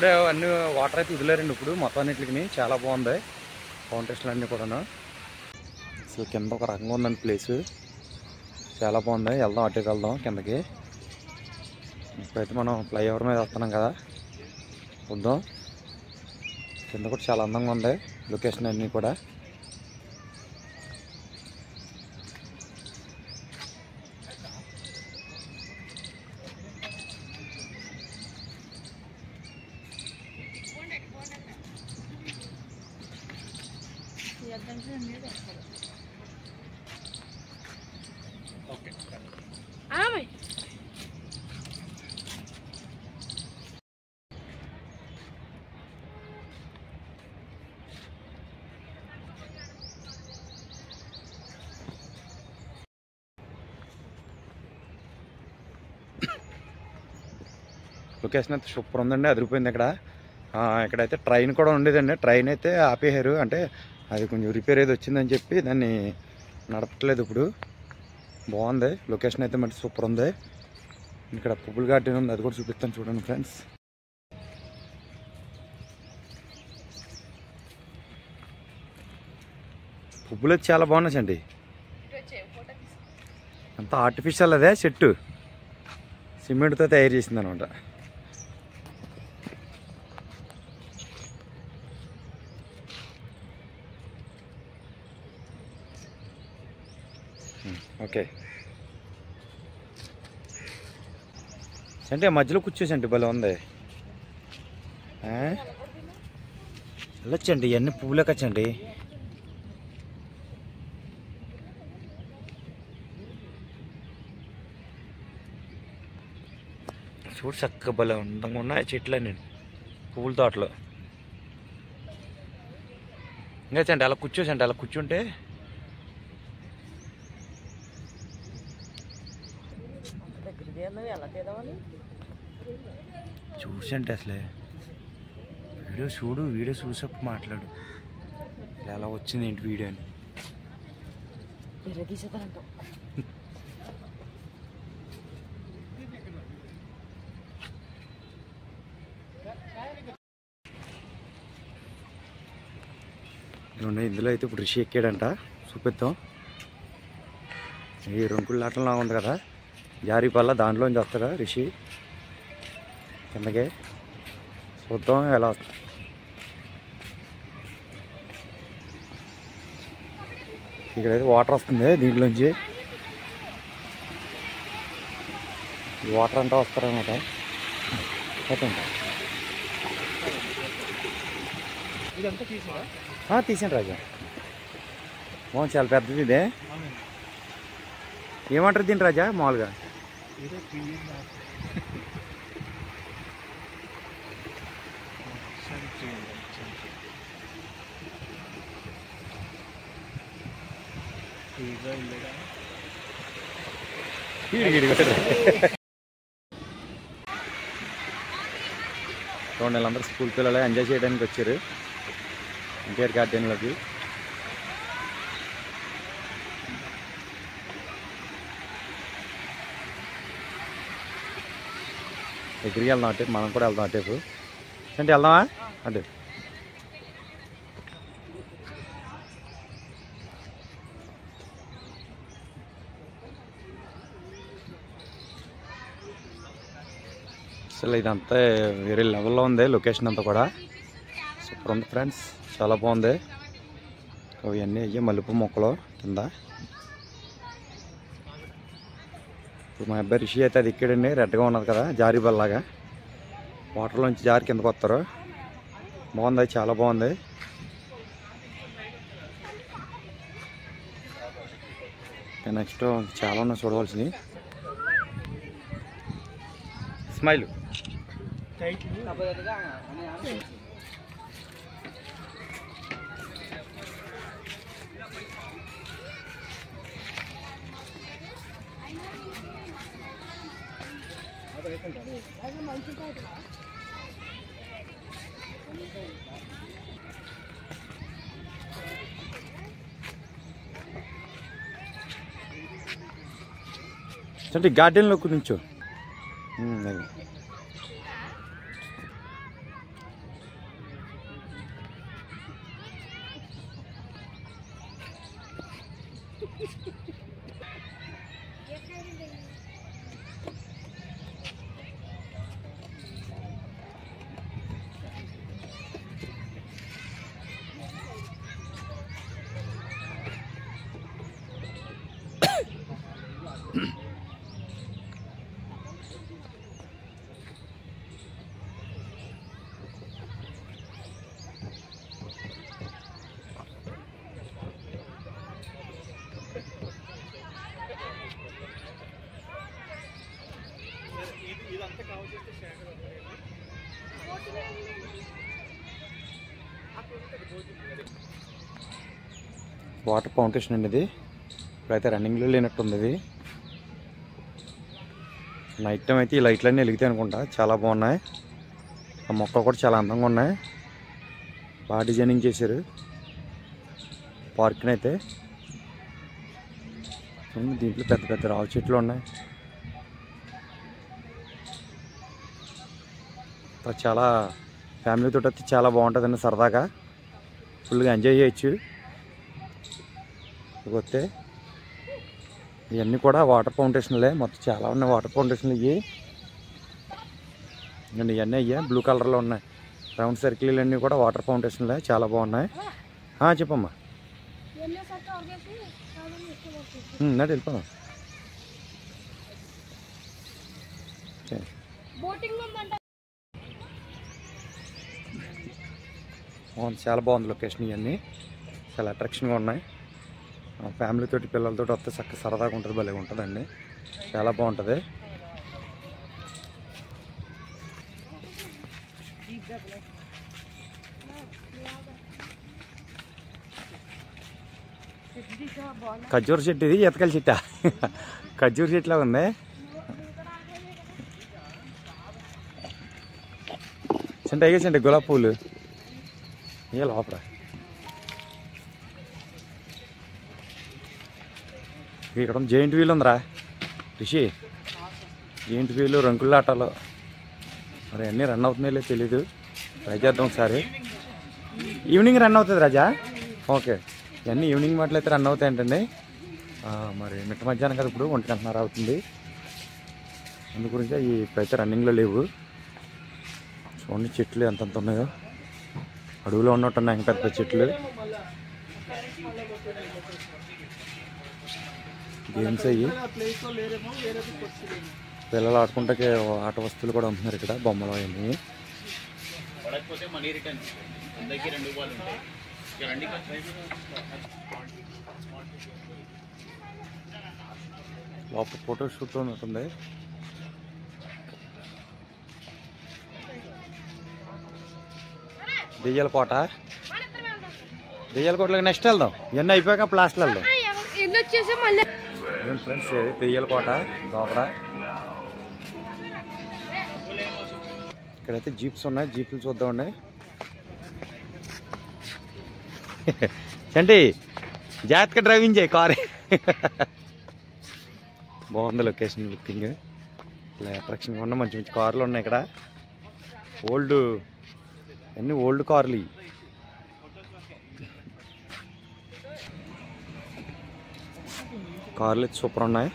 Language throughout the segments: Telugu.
ఇప్పుడే అన్ని వాటర్ అయితే వదిలేరండి. ఇప్పుడు మొత్తం అన్నింటికి చాలా బాగుంది ఫౌంటైన్లు అన్నీ కూడాను. అసలు కింద ఒక రకంగా ఉందండి ప్లేసు, చాలా బాగుంది. వెళ్దాం, అటుకి వెళ్దాం కిందకి. ఇప్పుడైతే మనం ఫ్లైఓవర్ మీద వస్తున్నాం కదా, చూద్దాం. కింద కూడా చాలా అందంగా ఉంది లొకేషన్ అన్నీ కూడా. లొకేషన్ అయితే సూపర్ ఉందండి, అదిరిపోయింది. ఇక్కడైతే ట్రైన్ కూడా ఉండేదండి. ట్రైన్ అయితే ఆపేశారు, అంటే అది కొంచెం రిపేర్ అయితే వచ్చిందని చెప్పి దాన్ని నడపట్లేదు ఇప్పుడు. బాగుంది లొకేషన్ అయితే, మరి సూపర్ ఉంది. ఇక్కడ పువ్వుల గార్డెన్ ఉంది, అది కూడా చూపిస్తాను చూడండి ఫ్రెండ్స్. పువ్వులు అయితే చాలా బాగున్నాయండి. అంత ఆర్టిఫిషియల్, అదే చెట్టు సిమెంట్తో తయారు చేసింది అనమాట. ఓకే అంటే మధ్యలో కూర్చోసండి, భలే ఉంది. వెళ్ళొచ్చండి, ఇవన్నీ పువ్వులకచ్చండి. చూడు చక్కగా భలే అందంగా ఉన్నాయి చెట్లన్నీ, పువ్వుల తోటలో. ఇంకా చండి అలా కూర్చోసండి, అలా కూర్చుంటే చూసండి. అసలే వీడియో చూడు, వీడియో చూసేప్పుడు మాట్లాడు. ఎలా వచ్చింది ఏంటి వీడియో అని. ఇందులో అయితే ఇప్పుడు రిషి ఎక్కాడంట, చూపిద్దాం. ఈ రంకుల ఆటలా ఉంది కదా, జారీ పల్ల, దాంట్లోంచి వస్తాడా రిషి కిందకే. చూద్దాం ఎలా. ఇక్కడైతే వాటర్ వస్తుంది దీంట్లోంచి. వాటర్ అంతా వస్తారనమాట. తీసాను రాజా, చాలా పెద్దది ఇదే. ఏమంటారు దీని రాజా మామూలుగా? చూడండి, వీళ్ళందరూ స్కూల్ పిల్లలు ఎంజాయ్ చేయడానికి వచ్చారు ఎన్టీఆర్ గార్డెన్లోకి. దగ్గరికి వెళ్దాం అటే, మనం కూడా వెళ్దాం అటేపు. అంటే వెళ్దామా అటు? అసలు ఇదంతా వేరే లెవెల్లో ఉంది లొకేషన్ అంతా కూడా. సూపర్ ఉంది ఫ్రెండ్స్, చాలా బాగుంది. ఇవన్నీ అయ్యే మలుపు మొక్కలు కింద. ఇప్పుడు మా అబ్బాయి రిషి అయితే అది ఎక్కాడండి, రెడ్గా ఉన్నది కదా జారీ బల్లాగా. వాటర్లోంచి జారి కిందకు వస్తారు. బాగుంది, చాలా బాగుంది. నెక్స్ట్ చాలా ఉన్నాయి చూడవలసినవి. స్మైల్ అంటే గార్డెన్లోకి నుంచో వాటర్ ఫౌంటేషన్ అండి ఇది. ఇప్పుడైతే రన్నింగ్లో లేనట్టుంది ఇది. నైట్ టైం అయితే ఈ లైట్లన్నీ వెలుగుతాయి అనుకుంటా. చాలా బాగున్నాయి. ఆ మొక్కలు కూడా చాలా అందంగా ఉన్నాయి. బాగా డిజైనింగ్ చేశారు పార్క్ని అయితే. దీంట్లో పెద్ద పెద్ద రావి చెట్లు ఉన్నాయి. చాలా ఫ్యామిలీతో అయితే చాలా బాగుంటుందండి. సరదాగా ఫుల్గా ఎంజాయ్ చేయొచ్చు. వస్తే ఇవన్నీ కూడా వాటర్ ఫౌంటేషన్లే. మొత్తం చాలా ఉన్నాయి వాటర్ ఫౌంటేషన్లు ఇవి. అండ్ ఇవన్నీ అయ్యా బ్లూ కలర్లో ఉన్నాయి. రౌండ్ సర్కిల్ అన్నీ కూడా వాటర్ ఫౌంటేషన్లే. చాలా బాగున్నాయి. చెప్పమ్మా. నడు వెళ్ళిపోదాం. చాలా బాగుంది లొకేషన్. ఇవన్నీ చాలా అట్రాక్షన్గా ఉన్నాయి. ఫ్యామిలీతోటి పిల్లలతో వస్తే చక్కగా సరదాగా ఉంటుంది. భలే ఉంటుందండి. చాలా బాగుంటుంది. ఖర్జూర చెట్టు ఇది. ఈతకాయల చెట్ట. ఖర్జూర చెట్టులా ఉంది. చెంట వేసేంటి గులాబీ పూలు ఏ లోపల. ఇక్కడ జైంట్ వీల్ ఉందిరా రిషి. జైంట్ వీలు, రంగుల ఆటలు. మరి అన్నీ రన్ అవుతున్నాయో తెలీదు. ట్రై చేద్దాం ఒకసారి. ఈవినింగ్ రన్ అవుతుంది రాజా. ఓకే, ఇవన్నీ ఈవినింగ్ మాటలు అయితే రన్ అవుతాయి ఏంటండి. మరి మిట్ట మధ్యాహ్నం కదా, ఇప్పుడు 1:30 అవుతుంది. అందు గురించి ఈ ఇప్పుడైతే రన్నింగ్లో లేవు. చూడండి చెట్లు ఎంతంత ఉన్నాయో. అడవిలో ఉన్నట్టున్నాయి పెద్ద చెట్లు. గేమ్స్ అయ్యి పిల్లలు ఆడుకుంటే ఆట వస్తువులు కూడా ఉంటున్నారు ఇక్కడ. బొమ్మలు అవన్నీ. లోపల ఫోటో షూట్ ఉన్నట్టుంది. దెయ్యాల కోట. దెయ్యాల కోటలోకి నెక్స్ట్ వెళ్దాం. ఇవన్నీ అయిపోయాక లాస్ట్లో వెళ్దాం. ఫ్రెండ్స్ దెయ్యాల కోట లోపల. ఇక్కడైతే జీప్స్ ఉన్నాయి. జీపులు చూద్దామండి. చంటి జాగ్రత్తగా డ్రైవింగ్ చేయి కారు. బాగుంది లొకేషన్. లుకింగ్ ఇలా అట్రాక్షన్గా ఉన్న మంచి మంచి కార్లు ఉన్నాయి ఇక్కడ. ఓల్డ్ అన్నీ ఓల్డ్ కార్లు. కార్లు అయితే సూపర్ ఉన్నాయి.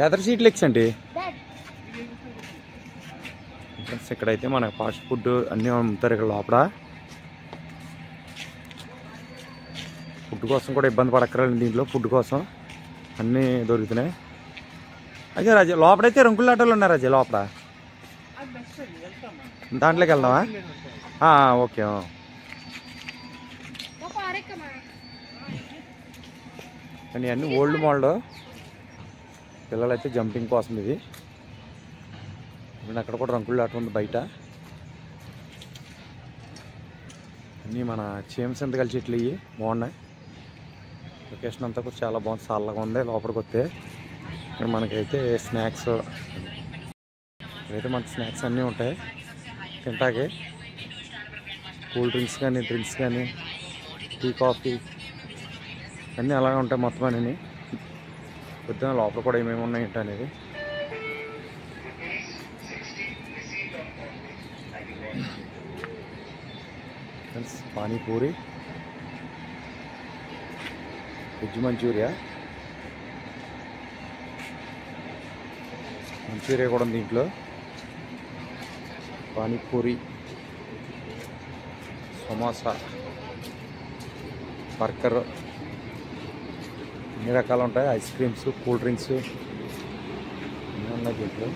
ఎదర్ సీట్లు ఎక్సండి. ఇక్కడైతే మనకు ఫాస్ట్ ఫుడ్ అన్నీ అమ్ముతారు ఇక్కడ లోపల. ఫుడ్ కోసం కూడా ఇబ్బంది పడక్కర్లేదు. దీంట్లో ఫుడ్ కోసం అన్నీ దొరుకుతున్నాయి. అదే రాజా లోపలైతే రంగుల ఆటోలు ఉన్నాయి రాజా. లోపల దాంట్లోకి వెళ్దామా? ఓకే. కానీ అన్నీ ఓల్డ్ మోడల్. పిల్లలైతే జంపింగ్ కోసం ఇది. అక్కడ కూడా రంగుల ఆట ఉంది బయట. అన్నీ మన చేమసింతకాయల చెట్లు ఇవి బాగున్నాయి. లొకేషన్ అంతా కూడా చాలా బాగుంది. చల్లగా ఉంది లోపలికి వస్తే. ఇక్కడ మనకైతే స్నాక్స్, ఇక్కడైతే మనకి స్నాక్స్ అన్నీ ఉంటాయి తింటాకి. కూల్ డ్రింక్స్ కానీ, డ్రింక్స్ కానీ, టీ, కాఫీ అన్నీ అలాగే ఉంటాయి మొత్తం అన్నీ. పొద్దున లోపల కూడా ఏమేమి ఉన్నాయి ఏంటి అనేది. పానీపూరి, వెజ్ మంచూరియా కూడా ఉంది దీంట్లో. పానీపూరి, సమోసా, బర్గర్ అన్ని రకాలు ఉంటాయి. ఐస్ క్రీమ్స్, కూల్ డ్రింక్స్ అన్నీ ఉన్నాయి దీంట్లో.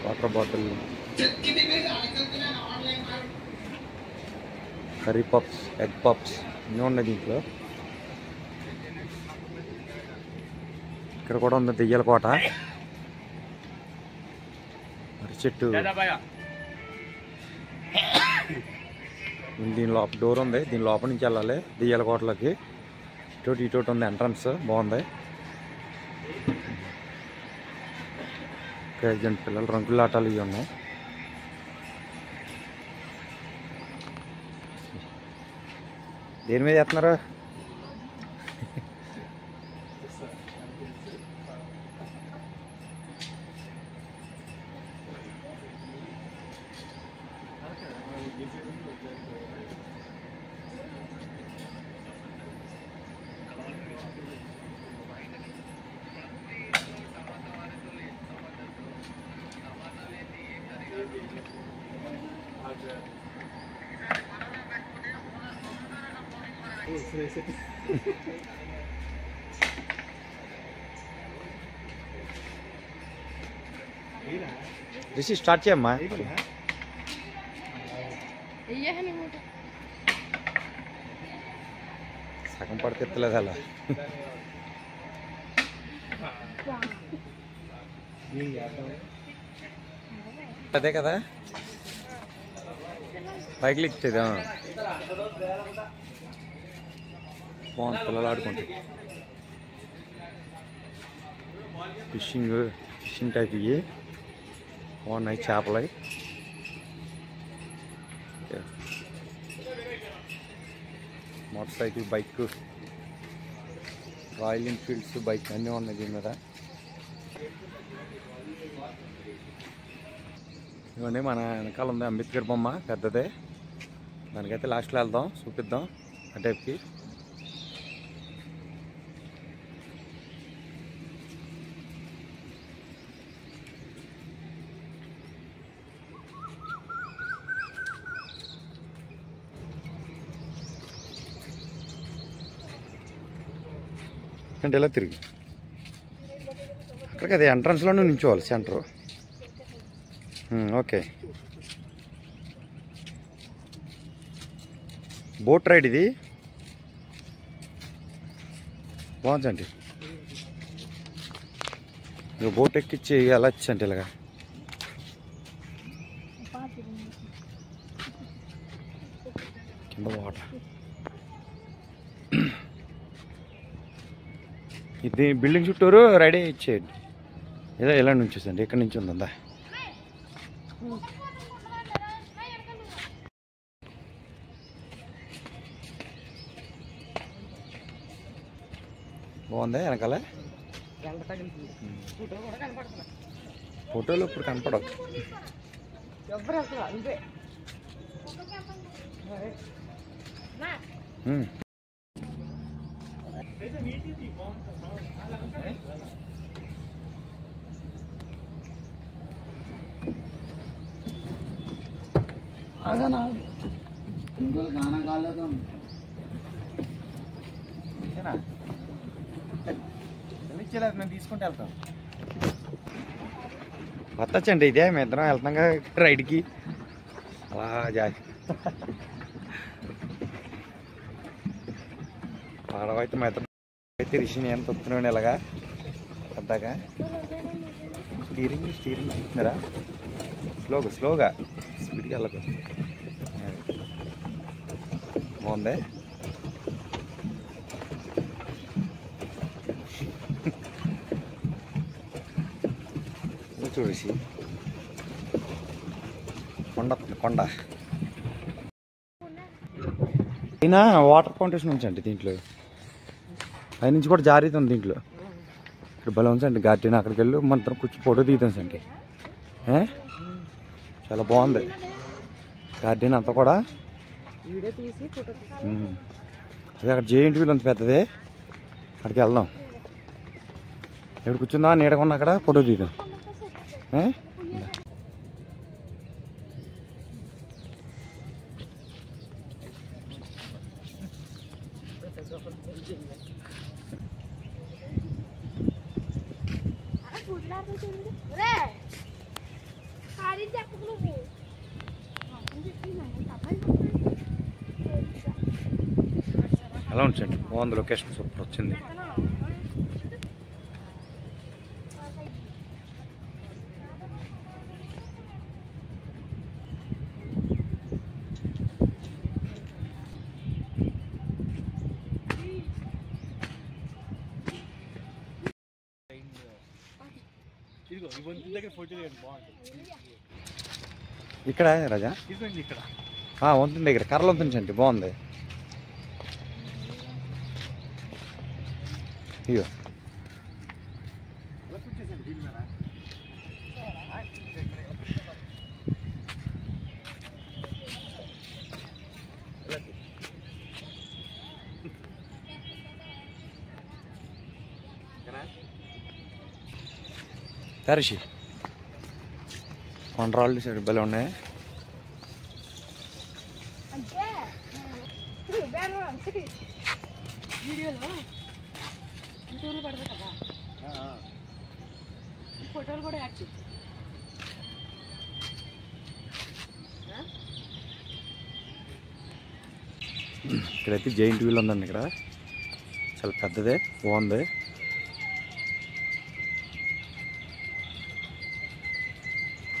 Water bottle, curry pups, egg pups అన్నీ ఉన్నాయి దీంట్లో. ఇక్కడ కూడా ఉంది దెయ్యాల కోట, మరి చెట్టు. దీని లోపల డోర్ ఉంది, దీని లోపల నుంచి వెళ్ళాలి దెయ్యాల కోటలోకి. ఇటోటి ఉంది ఎంట్రన్స్, బాగుంది. ప్రెసిడెంట్ పిల్లలు రంగుల ఆటలు ఇవి ఉన్నాయి. దేని మీద చేస్తున్నారు? రిషి స్టార్ట్ చేయమ్మా. సగం పడితే ఎత్తలేదు అలా. అదే కదా పైకి ఎక్కుతుంది. బాగుంది, పిల్లలు ఆడుకుంటాయి. ఫిషింగ్ టైప్ ఇవి బాగున్నాయి, చేపలు. Motor cycle, bike, royal Enfields bike అన్నీ ఉన్నాయి దీని మీద. ఇవన్నీ మన వెనకాల ఉంది అంబేద్కర్ బొమ్మ పెద్దదే. దానికైతే లాస్ట్లో వెళ్దాం, చూపిద్దాం ఆ టైప్కి. అంటే ఇలా తిరిగి అక్కడికి అది ఎంట్రన్స్లోనే నించోవాలి, సెంటర్. ఓకే, బోట్ రైడ్ ఇది బాగుందండి. ఇక బోట్ ఎక్కిచ్చి వెళ్ళచ్చు అంటే ఇలాగా. కింద వాటర్. ఇది బిల్డింగ్ చుట్టూరు రెడీ ఇచ్చేయండి. ఏదో ఇలా నుంచి చూసండి, ఇక్కడ నుంచి ఉందా. బాగుందా వెనకాల? ఫోటోలు ఇప్పుడు కనపడవు. మేము తీసుకుంటే వెళ్తాం. వస్తచ్చండి ఇదే, మేము ఇద్దరం వెళ్తాం కదా రైడ్కి. అలా ఆడవైతే మా ఇద్దరు అయితే రిషిని ఎంత వస్తున్నాడు ఇలాగా పెద్దగా. స్టీరింగ్ చూస్తున్నారా? స్లోగా స్పీడ్కి వెళ్ళకు. బాగుంది. చూసి కొండ అయినా వాటర్ ఫౌంటేషన్ ఉంచండి దీంట్లో. పైనుంచి కూడా జారీతుంది దీంట్లో. ఇక్కడ బలం ఉంచండి గార్డెన్. అక్కడికి వెళ్ళి మనం కూర్చొని ఫోటో తీద్దాం సండి. చాలా బాగుంది గార్డెన్ అంతా కూడా. అదే అక్కడ జేఎంట్ వీల్ అంత పెద్దది, అక్కడికి వెళ్దాం. ఎక్కడ కూర్చుందా నీడగా ఉన్నా అక్కడ ఫోటో తీద్దాం. ఎలా ఉంచండి, బాగుంది లొకేషన్, సూపర్ వచ్చింది. ఇక్కడ రాజా వంతుని దగ్గర కర్రలు వంతుంచండి, బాగుంది. ఇగో తరిషి కొండరాళ్ళు సైడ్ భలే ఉన్నాయి. ఫోటోలు కూడా యాడ్ చేసి ఇక్కడైతే జైంట్ వీల్ ఉందండి. ఇక్కడ చాలా పెద్దదే, బాగుంది.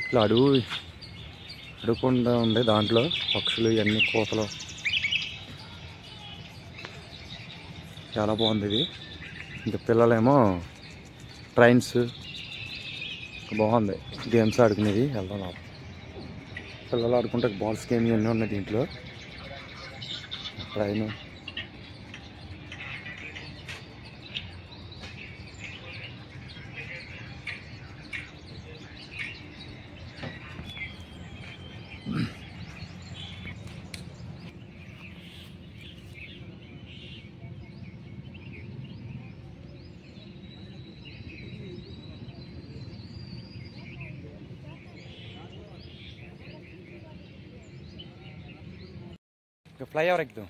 ఇట్లా అడుగుకుండా ఉంది, దాంట్లో పక్షులు ఇవన్నీ కోతలు చాలా బాగుంది. ఇది ఇంకా పిల్లలేమో ట్రైన్స్ బాగుంది, గేమ్స్ ఆడుకునేది. వెళ్దాం లోపల, పిల్లలు ఆడుకుంటే బాల్స్ గేమ్ ఇవన్నీ ఉన్నాయి దీంట్లో. Train flyover ఎక్కుదాం.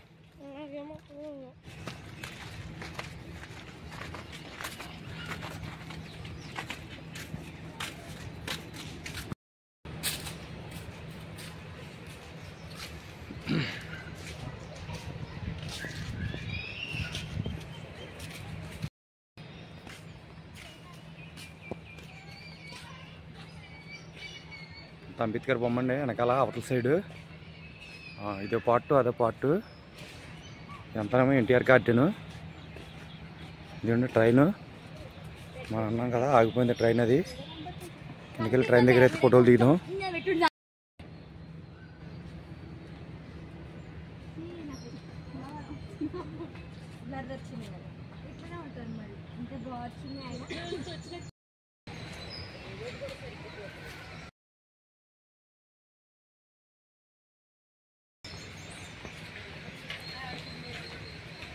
అంబేద్కర్ బొమ్మ అండి వెనకాల అవతల సైడు. ఇదో పార్ట్ అదో పార్ట్. ఎంతనేమో ఎన్టీఆర్ గార్డెను. ఇదండి ట్రైను, మనం అన్నాం కదా ఆగిపోయింది ట్రైన్. అది కిందకెళ్ళి ట్రైన్ దగ్గర అయితే ఫోటోలు దిగుదాం.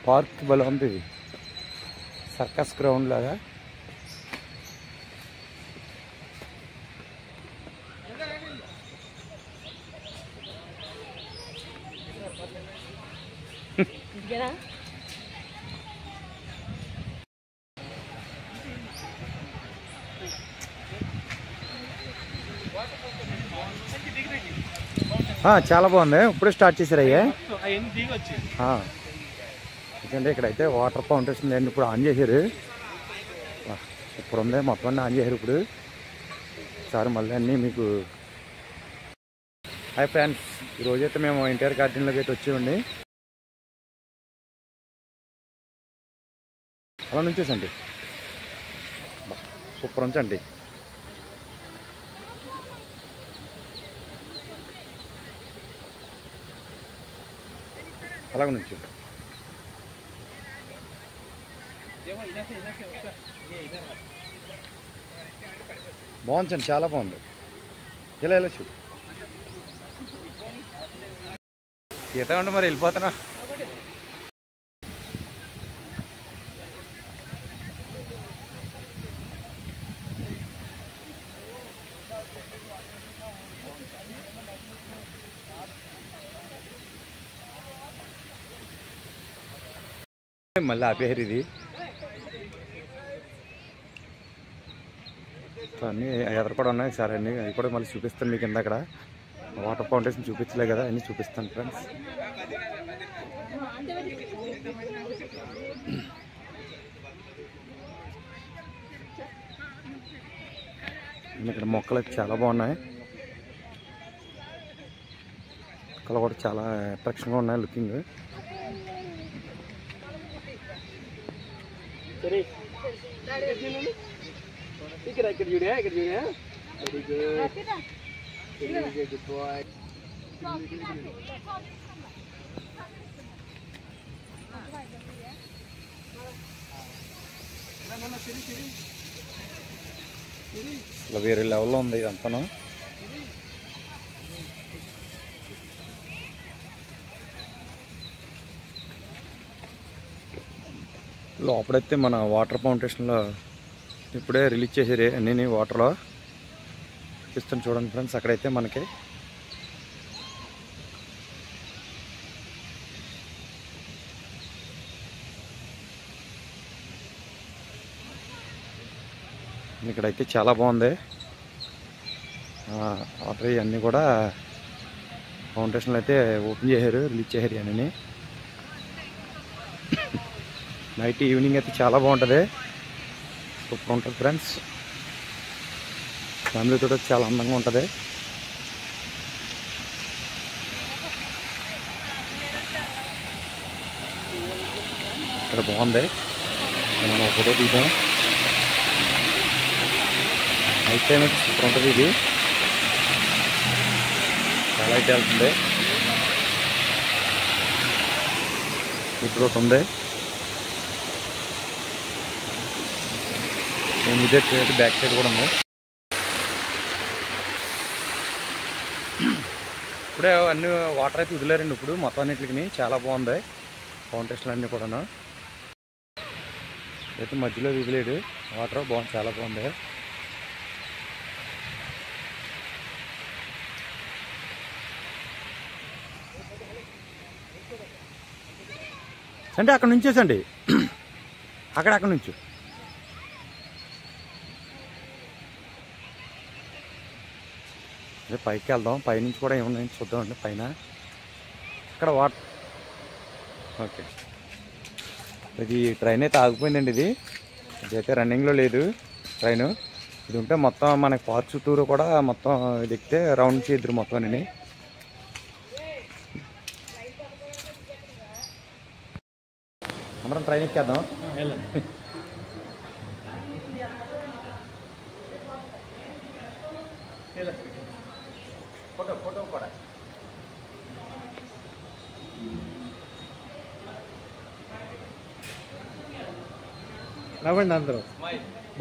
పార్క్ భలే ఉంది, ఇది సర్కస్ గ్రౌండ్ లాగా. చాలా బాగుంది, ఇప్పుడే స్టార్ట్ చేశారు అయ్యే. ఎందుకంటే ఇక్కడైతే వాటర్ ఫౌంటైన్ అండి, ఇప్పుడు ఆన్ చేశారు. ఇప్పుడు ఉంది, మొత్తం అన్నీ ఆన్ చేశారు ఇప్పుడు. ఒకసారి మళ్ళీ అన్నీ మీకు. హాయ్ ఫ్రెండ్స్, ఈరోజైతే మేము ఎన్టీఆర్ గార్డెన్లోకి అయితే వచ్చేయండి. అలా నుంచేసండి, సూపర్ ఉంచండి. అలాగ నుంచి బాగుంది, చాలా బాగుంది. ఇలా చూడు. ఈత ఉండి మరి వెళ్ళిపోతున్నా. మళ్ళీ ఆపేరు ఇది. అన్నీ ఎదురు కూడా ఉన్నాయి సార్, అన్నీ అవి కూడా మళ్ళీ చూపిస్తాను మీకు. కింద అక్కడ వాటర్ ఫౌంటేషన్ చూపించలే కదా, అన్నీ చూపిస్తాను ఫ్రెండ్స్. ఇక్కడ మొక్కలు చాలా బాగున్నాయి, మొక్కలు కూడా చాలా అట్రాక్షన్గా ఉన్నాయి లుకింగ్. ఇక్కడ చూడే వెరీ గుడ్ బాయ్. ఇలా వేరే లెవెల్లో ఉంది ఇదంతాను. లోపలైతే మన వాటర్ ఫౌంటేషన్లో ఇప్పుడే రిలీజ్ చేసారు అన్నీ వాటర్లో చూపిస్తాను చూడండి ఫ్రెండ్స్. అక్కడైతే మనకి ఇక్కడైతే చాలా బాగుంది వాటర్. ఇవన్నీ కూడా ఫౌంటేషన్లో అయితే ఓపెన్ చేశారు, రిలీజ్ చేశారు అన్నీ. నైట్ ఈవినింగ్ అయితే చాలా బాగుంటుంది, సూపర్ ఉంటుంది ఫ్రెండ్స్. ఫ్యామిలీతో చాలా అందంగా ఉంటుంది. ఇక్కడ బాగుంది, మనం ఫోటో తీసాం. నైట్ టైం అయితే సూపర్ ఉంటుంది ఇది, చాలా అయితే వెళ్తుంది. ఇప్పుడు ఒకటి ఉంది, ఇదే బ్యాక్ సైడ్ కూడా ఉంది. ఇప్పుడే అన్ని వాటర్ అయితే వదిలేరండి ఇప్పుడు మొత్తం అన్నింటికి. చాలా బాగుంది ఫౌంటేషన్లు అన్నీ కూడా. అయితే మధ్యలో వదిలేడు వాటర్, బాగుంది, చాలా బాగుంది. అంటే అక్కడ నుంచేసండి, అక్కడ నుంచి అదే పైకి వెళ్దాం. పైనుంచి కూడా ఏమున్నాయని చూద్దామండి పైన. ఇక్కడ వాటర్ ఓకే. ఇది ట్రైన్ అయితే ఆగిపోయిందండి. ఇదైతే రన్నింగ్లో లేదు ట్రైన్. ఇది ఉంటే మొత్తం మనకి పార్క్ చుట్టూరు కూడా మొత్తం ఇది ఎక్కితే రౌండ్ చేద్దరు మొత్తం అని. అందరం ట్రైన్ ఎక్కేద్దాం. ఫోటో ఫోటో కూడా నవ్వండి అందరూ,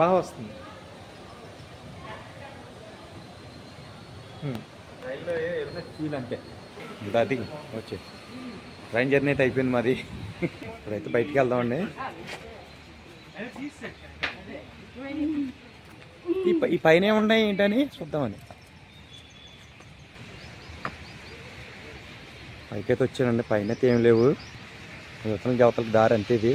బాగా వస్తుంది. రైల్లో ఏదైనా ఫీల్ అంతే. ఇంకా అది వచ్చే ట్రైన్ జర్నీ అయితే అయిపోయింది మాది. ఇప్పుడైతే బయటికి వెళ్దామండి. ఈ పైన ఏమున్నాయి ఏంటని చూద్దామని పైకైతే వచ్చానండి. పైన అయితే ఏం లేవు, యువతలకి అవతలకి దారి అంతే. ఇది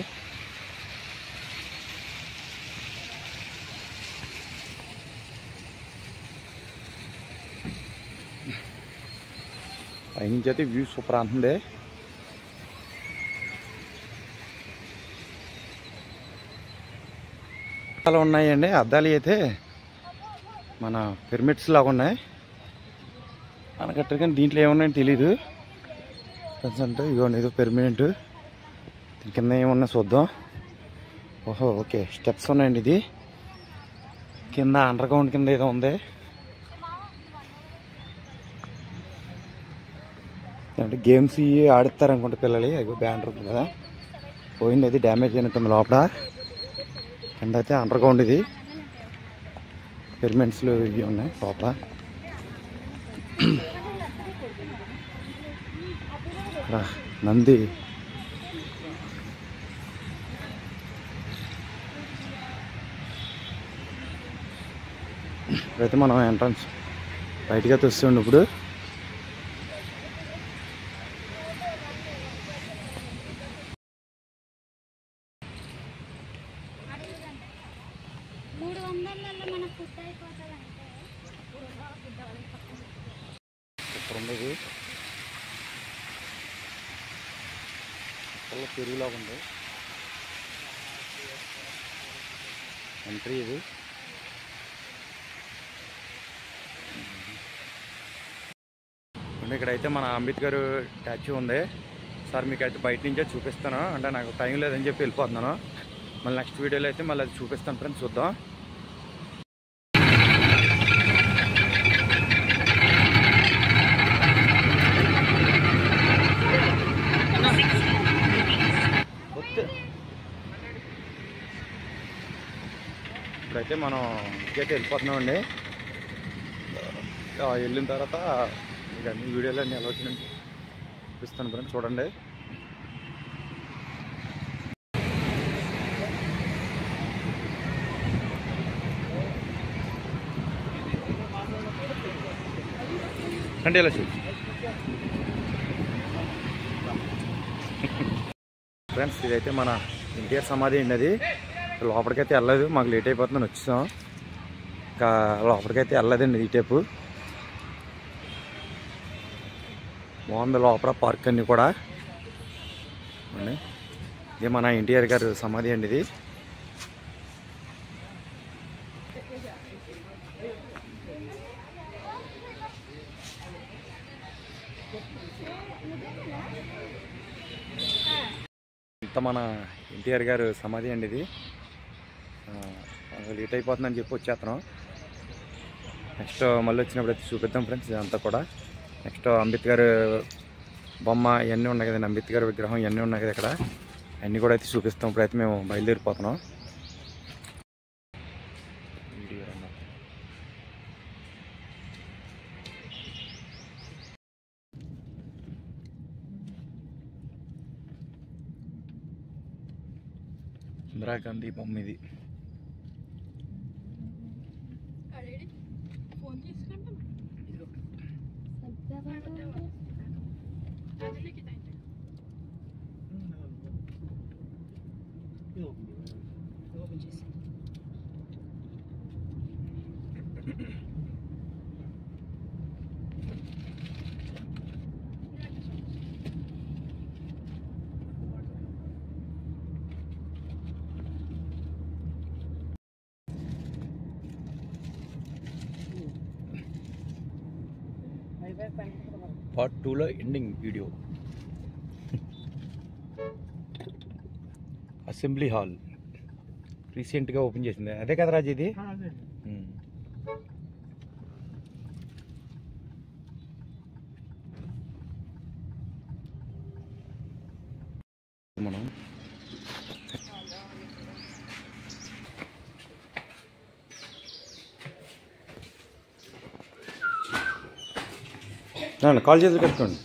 పైనుంచి అయితే వ్యూ సూపర్ అంటుంది. అద్దాలు ఉన్నాయండి, అద్దాలు అయితే మన పిరమిడ్స్ లాగా ఉన్నాయి అనకట్టు. కానీ దీంట్లో ఏమున్నాయని తెలీదు అంటే. ఇదిగోండి ఏదో పెర్మనెంట్, కింద ఏమన్నా చూద్దాం. ఓహో ఓకే, స్టెప్స్ ఉన్నాయండి. ఇది కింద అండర్ గ్రౌండ్ కింద ఏదో ఉంది అంటే గేమ్స్ ఇవి ఆడిస్తారు అనుకుంటే పిల్లలు. అవి బ్యానర్ ఉంది కదా, పోయింది, అది డ్యామేజ్ అయినట్టుంది లోపల. కింద అయితే అండర్ గ్రౌండ్, ఇది పిరమిడ్స్లు ఇవి ఉన్నాయి లోపల. నంది అయితే మనం ఎంట్రన్స్ బయటగా తెస్తుండే ఇప్పుడు ఇక్కడ ఉండదు చెరువులాగా ఉంది ఎంట్రీ ఇది. ఇక్కడైతే మన అంబేద్కర్ స్టాచ్యూ ఉంది సార్. మీకు అయితే బయట నుంచే చూపిస్తాను, అంటే నాకు టైం లేదని చెప్పి వెళ్ళిపోతున్నాను. మళ్ళీ నెక్స్ట్ వీడియోలో అయితే మళ్ళీ అది చూపిస్తాను ఫ్రెండ్స్, చూద్దాం. ఇప్పుడైతే మనం ఇంకైతే వెళ్ళిపోతున్నామండి. వెళ్ళిన తర్వాత మీకు అన్ని వీడియోలు అన్నీ ఎలా వచ్చినాయి చూపిస్తాను ఫ్రెండ్స్, చూడండి. అంటే ఎలా ఫ్రెండ్స్, ఇదైతే మన ఎన్టీఆర్ సమాధి అండి. అది లోపలికైతే వెళ్ళలేదు, మాకు లేట్ అయిపోతుందని వచ్చేసాం. ఇంకా లోపలికైతే వెళ్ళలేదండి ఈ టైపు. బాగుంది లోపల పార్క్ అన్నీ కూడా. ఇది మన ఎన్టీఆర్ గారు సమాధి అండి ఇది. ఇంత మన ఎన్టీఆర్ గారు సమాధి అండి ఇది. లేట్ అయిపోతుందని చెప్పి వచ్చేస్తున్నాం. నెక్స్ట్ మళ్ళీ వచ్చినప్పుడు అయితే చూపిద్దాం ఫ్రెండ్స్ ఇదంతా కూడా. నెక్స్ట్ అంబేద్కర్ బొమ్మ ఇవన్నీ ఉన్నాయి కదండి, అంబేద్కర్ విగ్రహం ఇవన్నీ ఉన్నాయి కదా ఇక్కడ, అన్నీ కూడా అయితే చూపిస్తాం. ఇప్పుడైతే మేము బయలుదేరిపోతున్నాం. ఇందిరాగాంధీ బొమ్మ ఇది. పార్ట్ 2లో ఎండింగ్ వీడియో. అసెంబ్లీ హాల్ రీసెంట్గా ఓపెన్ చేసింది, అదే కదా రాజు ఇది. మనం కాల్ చేసి కట్టుకోండి.